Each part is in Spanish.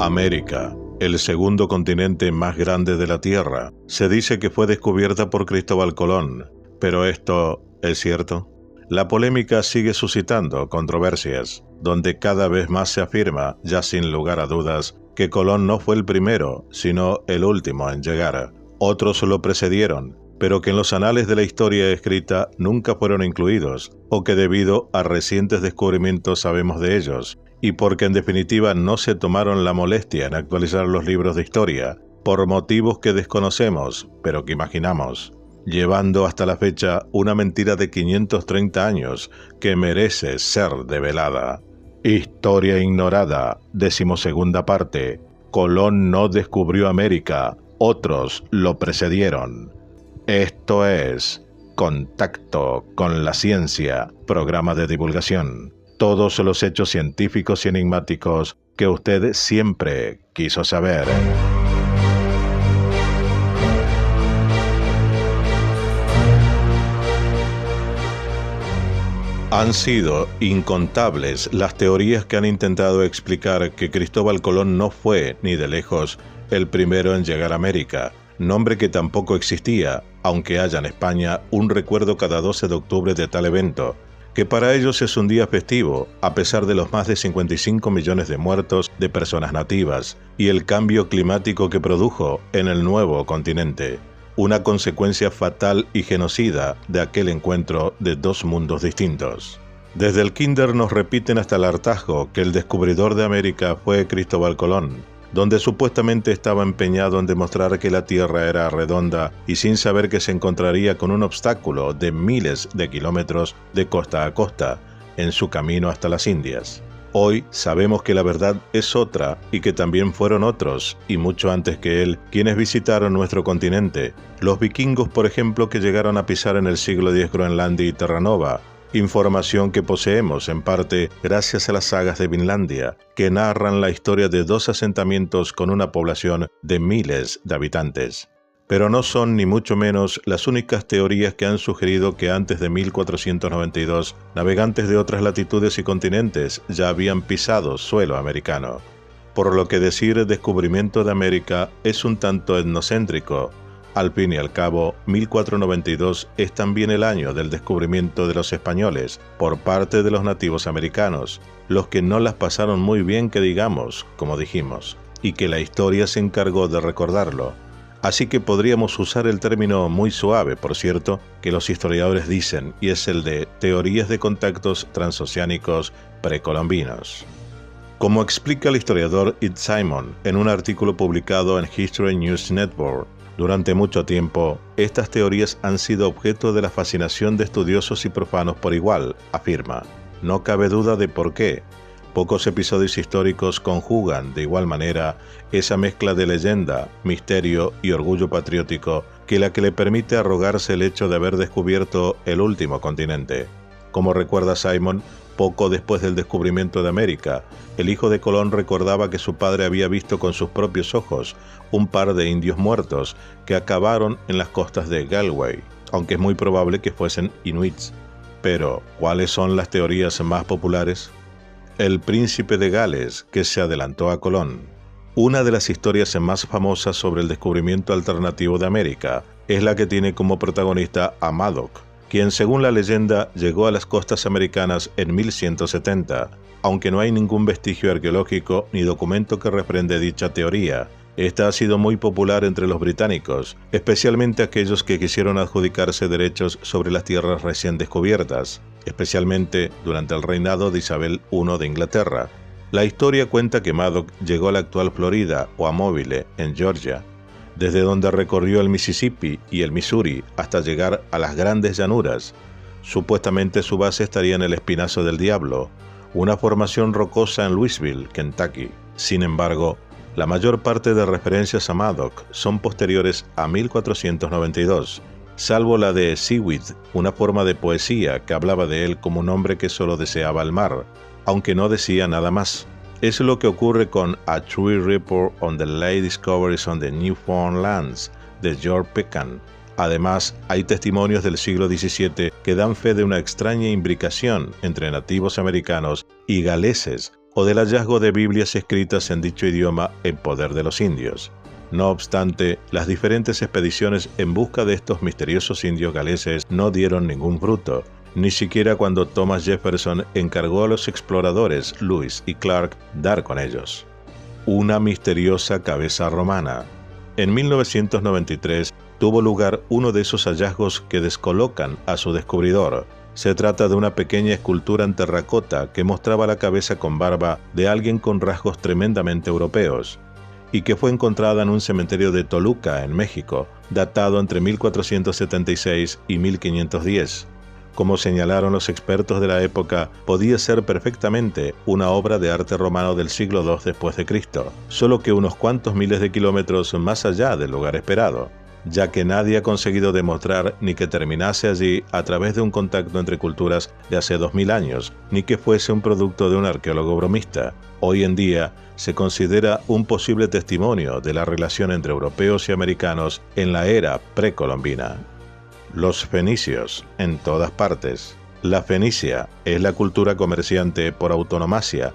América, el segundo continente más grande de la Tierra, se dice que fue descubierta por Cristóbal Colón, pero ¿esto es cierto? La polémica sigue suscitando controversias, donde cada vez más se afirma, ya sin lugar a dudas, que Colón no fue el primero, sino el último en llegar. Otros lo precedieron, pero que en los anales de la historia escrita nunca fueron incluidos, o que debido a recientes descubrimientos sabemos de ellos, y porque en definitiva no se tomaron la molestia en actualizar los libros de historia, por motivos que desconocemos, pero que imaginamos, llevando hasta la fecha una mentira de 530 años que merece ser develada. Historia ignorada, 12ª parte. Colón no descubrió América, otros lo precedieron. Esto es Contacto con la Ciencia, programa de divulgación. Todos los hechos científicos y enigmáticos que usted siempre quiso saber. Han sido incontables las teorías que han intentado explicar que Cristóbal Colón no fue, ni de lejos, el primero en llegar a América, nombre que tampoco existía, aunque haya en España un recuerdo cada 12 de octubre de tal evento, que para ellos es un día festivo, a pesar de los más de 55 millones de muertos de personas nativas y el cambio climático que produjo en el nuevo continente, una consecuencia fatal y genocida de aquel encuentro de dos mundos distintos. Desde el kinder nos repiten hasta el hartazgo que el descubridor de América fue Cristóbal Colón, donde supuestamente estaba empeñado en demostrar que la Tierra era redonda y sin saber que se encontraría con un obstáculo de miles de kilómetros de costa a costa en su camino hasta las Indias. Hoy sabemos que la verdad es otra y que también fueron otros, y mucho antes que él, quienes visitaron nuestro continente. Los vikingos, por ejemplo, que llegaron a pisar en el siglo X Groenlandia y Terranova, información que poseemos en parte gracias a las sagas de Vinlandia, que narran la historia de dos asentamientos con una población de miles de habitantes. Pero no son ni mucho menos las únicas teorías que han sugerido que antes de 1492 navegantes de otras latitudes y continentes ya habían pisado suelo americano. Por lo que decir descubrimiento de América es un tanto etnocéntrico. Al fin y al cabo, 1492 es también el año del descubrimiento de los españoles por parte de los nativos americanos, los que no las pasaron muy bien que digamos, como dijimos, y que la historia se encargó de recordarlo. Así que podríamos usar el término muy suave, por cierto, que los historiadores dicen, y es el de teorías de contactos transoceánicos precolombinos. Como explica el historiador Ed Simon en un artículo publicado en History News Network, durante mucho tiempo, estas teorías han sido objeto de la fascinación de estudiosos y profanos por igual, afirma. No cabe duda de por qué. Pocos episodios históricos conjugan de igual manera esa mezcla de leyenda, misterio y orgullo patriótico que la que le permite arrogarse el hecho de haber descubierto el último continente. Como recuerda Simon, poco después del descubrimiento de América, el hijo de Colón recordaba que su padre había visto con sus propios ojos un par de indios muertos que acabaron en las costas de Galway, aunque es muy probable que fuesen inuits. Pero, ¿cuáles son las teorías más populares? El príncipe de Gales, que se adelantó a Colón. Una de las historias más famosas sobre el descubrimiento alternativo de América es la que tiene como protagonista a Madoc, quien según la leyenda llegó a las costas americanas en 1170, aunque no hay ningún vestigio arqueológico ni documento que refrende dicha teoría. Esta ha sido muy popular entre los británicos, especialmente aquellos que quisieron adjudicarse derechos sobre las tierras recién descubiertas, especialmente durante el reinado de Isabel I de Inglaterra. La historia cuenta que Madoc llegó a la actual Florida o a Mobile, en Georgia, desde donde recorrió el Mississippi y el Missouri hasta llegar a las Grandes Llanuras. Supuestamente su base estaría en el Espinazo del Diablo, una formación rocosa en Louisville, Kentucky. Sin embargo, la mayor parte de referencias a Madoc son posteriores a 1492, salvo la de Seaweed, una forma de poesía que hablaba de él como un hombre que solo deseaba el mar, aunque no decía nada más. Es lo que ocurre con A True Report on the Late Discoveries on the Newfoundlands, de George Peckham. Además, hay testimonios del siglo XVII que dan fe de una extraña imbricación entre nativos americanos y galeses o del hallazgo de Biblias escritas en dicho idioma en poder de los indios. No obstante, las diferentes expediciones en busca de estos misteriosos indios galeses no dieron ningún fruto, ni siquiera cuando Thomas Jefferson encargó a los exploradores Lewis y Clark dar con ellos. Una misteriosa cabeza romana. En 1993 tuvo lugar uno de esos hallazgos que descolocan a su descubridor. Se trata de una pequeña escultura en terracota que mostraba la cabeza con barba de alguien con rasgos tremendamente europeos, y que fue encontrada en un cementerio de Toluca, en México, datado entre 1476 y 1510. Como señalaron los expertos de la época, podía ser perfectamente una obra de arte romano del siglo II después de Cristo, solo que unos cuantos miles de kilómetros más allá del lugar esperado, ya que nadie ha conseguido demostrar ni que terminase allí a través de un contacto entre culturas de hace 2000 años, ni que fuese un producto de un arqueólogo bromista. Hoy en día se considera un posible testimonio de la relación entre europeos y americanos en la era precolombina. Los fenicios, en todas partes. La Fenicia es la cultura comerciante por autonomacia,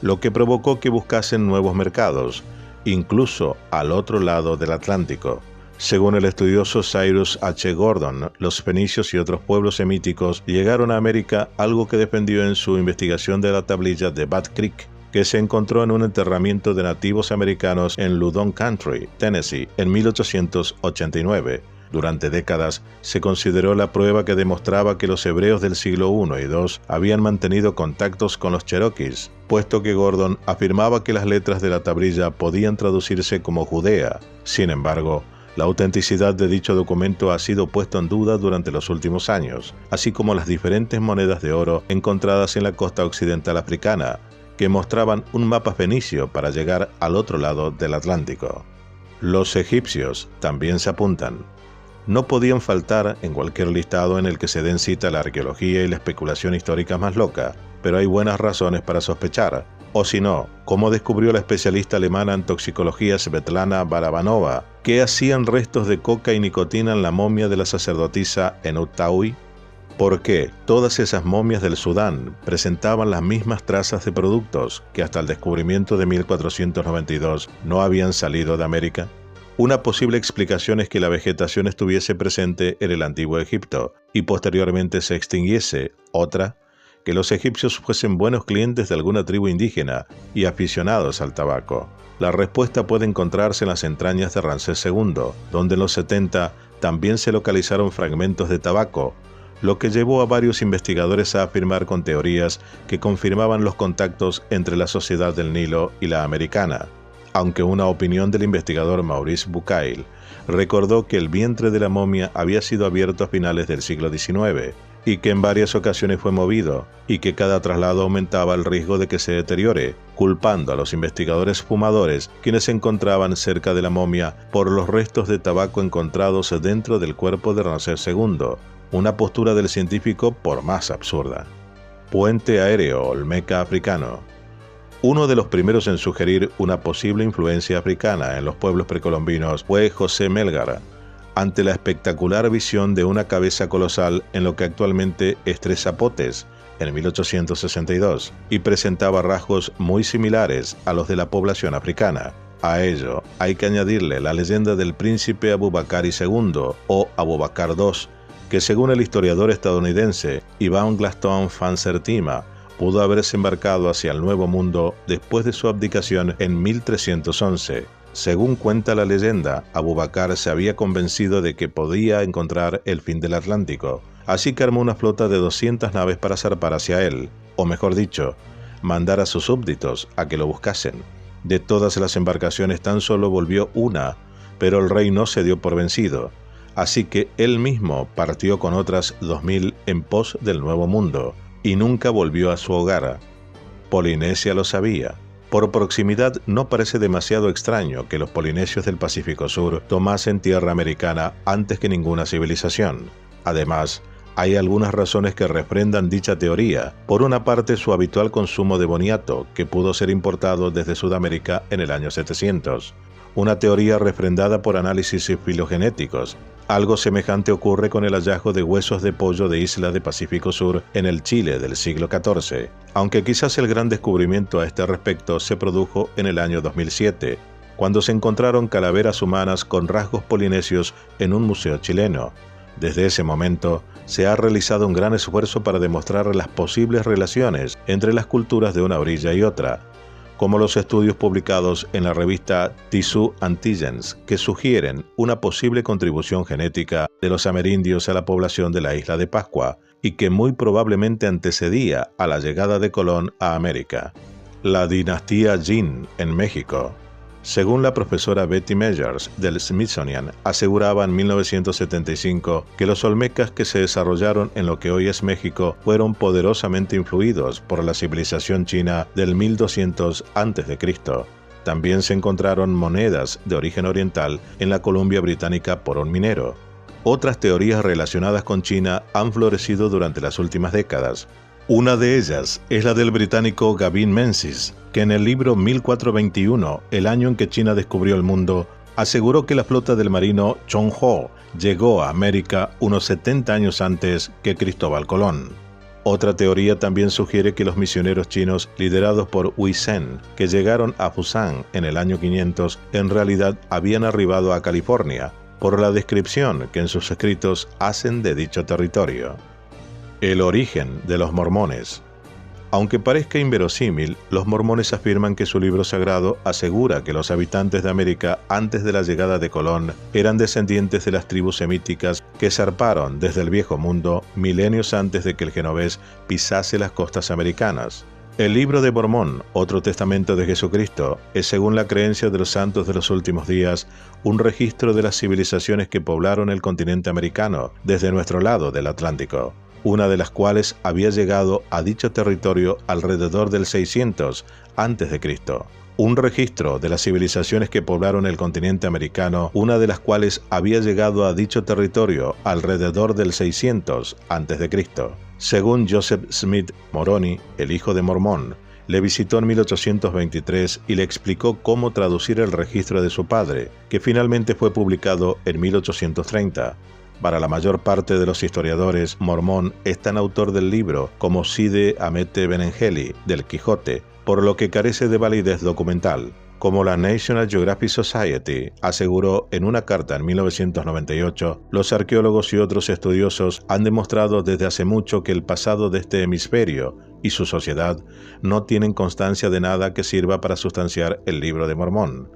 lo que provocó que buscasen nuevos mercados, incluso al otro lado del Atlántico. Según el estudioso Cyrus H. Gordon, los fenicios y otros pueblos semíticos llegaron a América, algo que defendió en su investigación de la tablilla de Bat Creek, que se encontró en un enterramiento de nativos americanos en Loudoun Country, Tennessee, en 1889. Durante décadas se consideró la prueba que demostraba que los hebreos del siglo I y II habían mantenido contactos con los cherokees, puesto que Gordon afirmaba que las letras de la tablilla podían traducirse como Judea. Sin embargo, la autenticidad de dicho documento ha sido puesto en duda durante los últimos años, así como las diferentes monedas de oro encontradas en la costa occidental africana, que mostraban un mapa fenicio para llegar al otro lado del Atlántico. Los egipcios también se apuntan. No podían faltar en cualquier listado en el que se den cita la arqueología y la especulación histórica más loca, pero hay buenas razones para sospechar. O si no, ¿cómo descubrió la especialista alemana en toxicología Svetlana Barabanova que hacían restos de coca y nicotina en la momia de la sacerdotisa Enuttaui? ¿Por qué todas esas momias del Sudán presentaban las mismas trazas de productos que hasta el descubrimiento de 1492 no habían salido de América? Una posible explicación es que la vegetación estuviese presente en el antiguo Egipto y posteriormente se extinguiese. Otra, que los egipcios fuesen buenos clientes de alguna tribu indígena y aficionados al tabaco. La respuesta puede encontrarse en las entrañas de Ramsés II, donde en los 70 también se localizaron fragmentos de tabaco, lo que llevó a varios investigadores a afirmar con teorías que confirmaban los contactos entre la sociedad del Nilo y la americana. Aunque una opinión del investigador Maurice Bucaille recordó que el vientre de la momia había sido abierto a finales del siglo XIX y que en varias ocasiones fue movido y que cada traslado aumentaba el riesgo de que se deteriore, culpando a los investigadores fumadores quienes se encontraban cerca de la momia por los restos de tabaco encontrados dentro del cuerpo de Ramsés II, una postura del científico por más absurda. Puente aéreo olmeca africano. Uno de los primeros en sugerir una posible influencia africana en los pueblos precolombinos fue José Melgar, ante la espectacular visión de una cabeza colosal en lo que actualmente es Tres Zapotes, en 1862, y presentaba rasgos muy similares a los de la población africana. A ello hay que añadirle la leyenda del príncipe Abubakari II o Abubakar II, que según el historiador estadounidense Yvon Glaston Van Sertima, pudo haberse embarcado hacia el Nuevo Mundo después de su abdicación en 1311. Según cuenta la leyenda, Abubakar se había convencido de que podía encontrar el fin del Atlántico, así que armó una flota de 200 naves para zarpar hacia él, o mejor dicho, mandar a sus súbditos a que lo buscasen. De todas las embarcaciones tan solo volvió una, pero el rey no se dio por vencido, así que él mismo partió con otras 2000 en pos del Nuevo Mundo, y nunca volvió a su hogar. Polinesia lo sabía. Por proximidad no parece demasiado extraño que los polinesios del Pacífico Sur tomasen tierra americana antes que ninguna civilización. Además, hay algunas razones que refrendan dicha teoría. Por una parte, su habitual consumo de boniato, que pudo ser importado desde Sudamérica en el año 700. una teoría refrendada por análisis filogenéticos. Algo semejante ocurre con el hallazgo de huesos de pollo de isla de Pacífico Sur en el Chile del siglo XIV, aunque quizás el gran descubrimiento a este respecto se produjo en el año 2007, cuando se encontraron calaveras humanas con rasgos polinesios en un museo chileno. Desde ese momento, se ha realizado un gran esfuerzo para demostrar las posibles relaciones entre las culturas de una orilla y otra, como los estudios publicados en la revista Tissue Antigens, que sugieren una posible contribución genética de los amerindios a la población de la isla de Pascua y que muy probablemente antecedía a la llegada de Colón a América. La dinastía Jin en México. Según la profesora Betty Meyers del Smithsonian, aseguraba en 1975 que los olmecas que se desarrollaron en lo que hoy es México fueron poderosamente influidos por la civilización china del 1200 a.C. También se encontraron monedas de origen oriental en la Columbia Británica por un minero. Otras teorías relacionadas con China han florecido durante las últimas décadas. Una de ellas es la del británico Gavin Menzies, que en el libro 1421, el año en que China descubrió el mundo, aseguró que la flota del marino Chong Ho llegó a América unos 70 años antes que Cristóbal Colón. Otra teoría también sugiere que los misioneros chinos liderados por Hui Zhen, que llegaron a Fusang en el año 500, en realidad habían arribado a California, por la descripción que en sus escritos hacen de dicho territorio. El origen de los mormones. Aunque parezca inverosímil, los mormones afirman que su libro sagrado asegura que los habitantes de América antes de la llegada de Colón eran descendientes de las tribus semíticas que zarparon desde el Viejo Mundo milenios antes de que el genovés pisase las costas americanas. El libro de Mormón, otro testamento de Jesucristo, es, según la creencia de los santos de los últimos días, un registro de las civilizaciones que poblaron el continente americano desde nuestro lado del Atlántico, una de las cuales había llegado a dicho territorio alrededor del 600 a.C. Un registro de las civilizaciones que poblaron el continente americano, una de las cuales había llegado a dicho territorio alrededor del 600 a.C. Según Joseph Smith Moroni, el hijo de Mormón, le visitó en 1823 y le explicó cómo traducir el registro de su padre, que finalmente fue publicado en 1830. Para la mayor parte de los historiadores, Mormón es tan autor del libro como Cide Hamete Benengeli del Quijote, por lo que carece de validez documental. Como la National Geographic Society aseguró en una carta en 1998, los arqueólogos y otros estudiosos han demostrado desde hace mucho que el pasado de este hemisferio y su sociedad no tienen constancia de nada que sirva para sustanciar el libro de Mormón.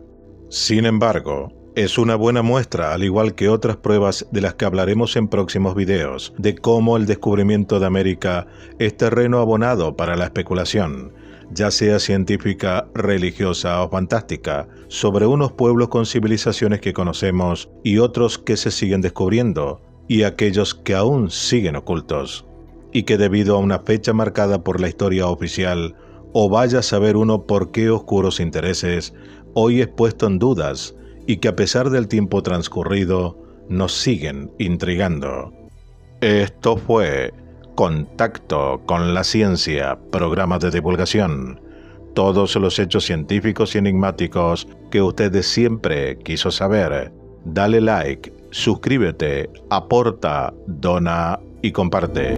Sin embargo, es una buena muestra, al igual que otras pruebas de las que hablaremos en próximos videos, de cómo el descubrimiento de América es terreno abonado para la especulación, ya sea científica, religiosa o fantástica, sobre unos pueblos con civilizaciones que conocemos y otros que se siguen descubriendo, y aquellos que aún siguen ocultos, y que debido a una fecha marcada por la historia oficial, o vaya a saber uno por qué oscuros intereses, hoy es puesto en dudas, y que a pesar del tiempo transcurrido, nos siguen intrigando. Esto fue Contacto con la Ciencia, programa de divulgación. Todos los hechos científicos y enigmáticos que usted siempre quiso saber. Dale like, suscríbete, aporta, dona y comparte.